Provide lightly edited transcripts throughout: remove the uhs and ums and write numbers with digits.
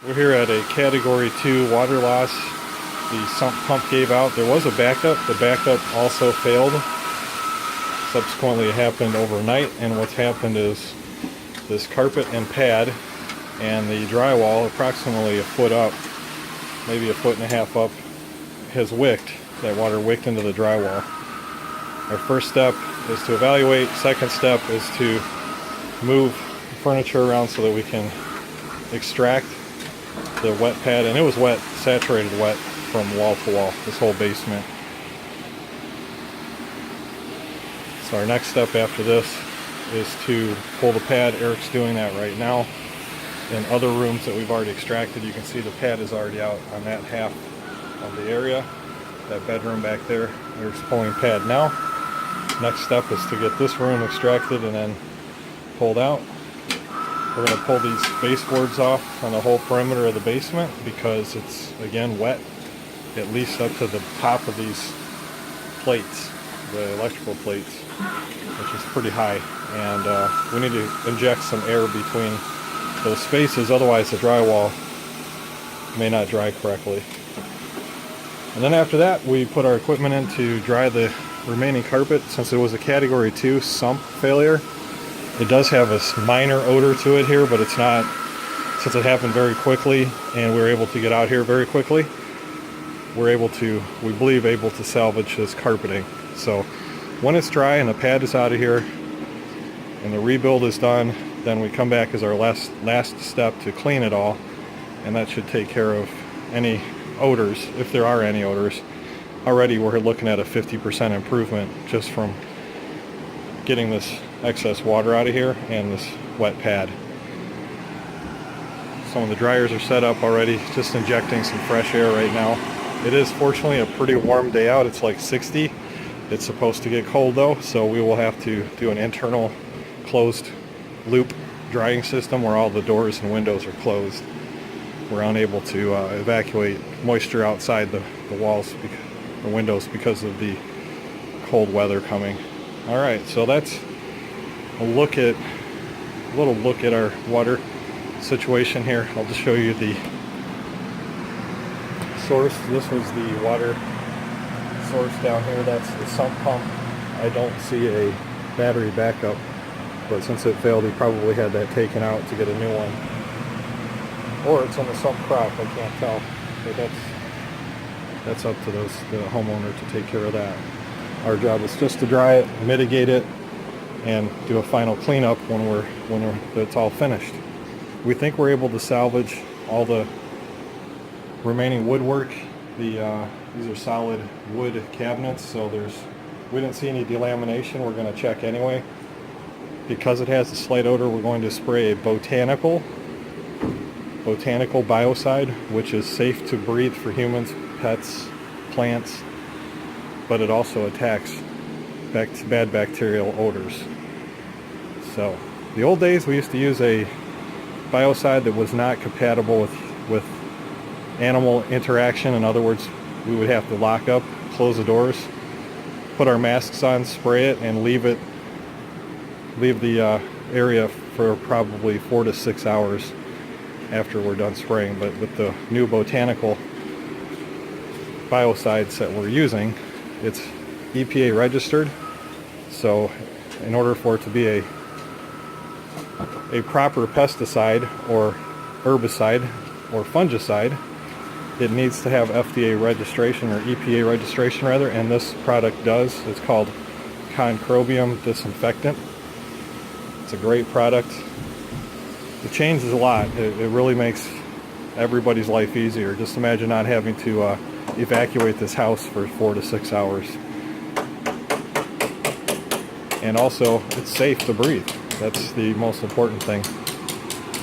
We're here at a Category 2 water loss. The sump pump gave out. There was a backup. The backup also failed. Subsequently, it happened overnight, and what's happened is this carpet and pad and the drywall, approximately a foot up, maybe a foot and a half up, has wicked. That water wicked into the drywall. Our first step is to evaluate. Second step is to move the furniture around so that we can extract the wet pad, and it was wet, saturated wet from wall to wall, this whole basement. So our next step after this is to pull the pad. Eric's doing that right now. In other rooms that we've already extracted, you can see the pad is already out on that half of the area. That bedroom back there, Eric's pulling pad now. Next step is to get this room extracted and then pulled out. We're going to pull these baseboards off on the whole perimeter of the basement because it's, again, wet, at least up to the top of these plates, the electrical plates, which is pretty high. And we need to inject some air between those spaces, otherwise the drywall may not dry correctly. And then after that, we put our equipment in to dry the remaining carpet. Since it was a Category 2 sump failure, it does have a minor odor to it here, but it's not, since it happened very quickly and we were able to get out here very quickly, we're able to, we believe, able to salvage this carpeting. So when it's dry and the pad is out of here and the rebuild is done, then we come back as our last step to clean it all, and that should take care of any odors, if there are any odors. Already we're looking at a 50% improvement just from getting this excess water out of here and this wet pad. Some of the dryers are set up already, just injecting some fresh air right now. It is fortunately a pretty warm day out. It's like 60. It's supposed to get cold though, so we will have to do an internal closed loop drying system where all the doors and windows are closed. We're unable to evacuate moisture outside the walls, the windows, because of the cold weather coming. All right, so that's a little look at our water situation here. I'll just show you the source. This was the water source down here. That's the sump pump. I don't see a battery backup, but since it failed, he probably had that taken out to get a new one. Or it's on the sump crop, I can't tell. But that's up to the homeowner to take care of that. Our job is just to dry it, mitigate it, and do a final cleanup when it's all finished. We think we're able to salvage all the remaining woodwork. These are solid wood cabinets, so we didn't see any delamination. We're going to check anyway. Because it has a slight odor, we're going to spray a botanical biocide, which is safe to breathe for humans, pets, plants, but it also attacks bad bacterial odors. So the old days, we used to use a biocide that was not compatible with animal interaction. In other words, we would have to lock up, close the doors, put our masks on, spray it, and leave the area for probably 4 to 6 hours after we're done spraying. But with the new botanical biocides that we're using, it's EPA registered, so in order for it to be a proper pesticide or herbicide or fungicide, it needs to have FDA registration, or EPA registration rather, and this product does. It's called Concrobium disinfectant. It's a great product. It changes a lot. It really makes everybody's life easier. Just imagine not having to evacuate this house for 4 to 6 hours. And also, it's safe to breathe. That's the most important thing.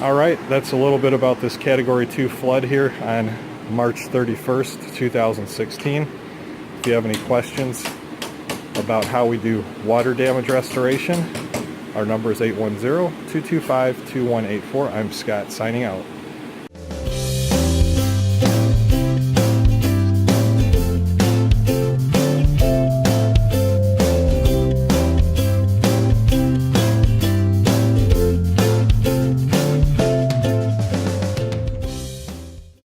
All right, that's a little bit about this Category 2 flood here on March 31st, 2016. If you have any questions about how we do water damage restoration, our number is 810-225-2184. I'm Scott, signing out.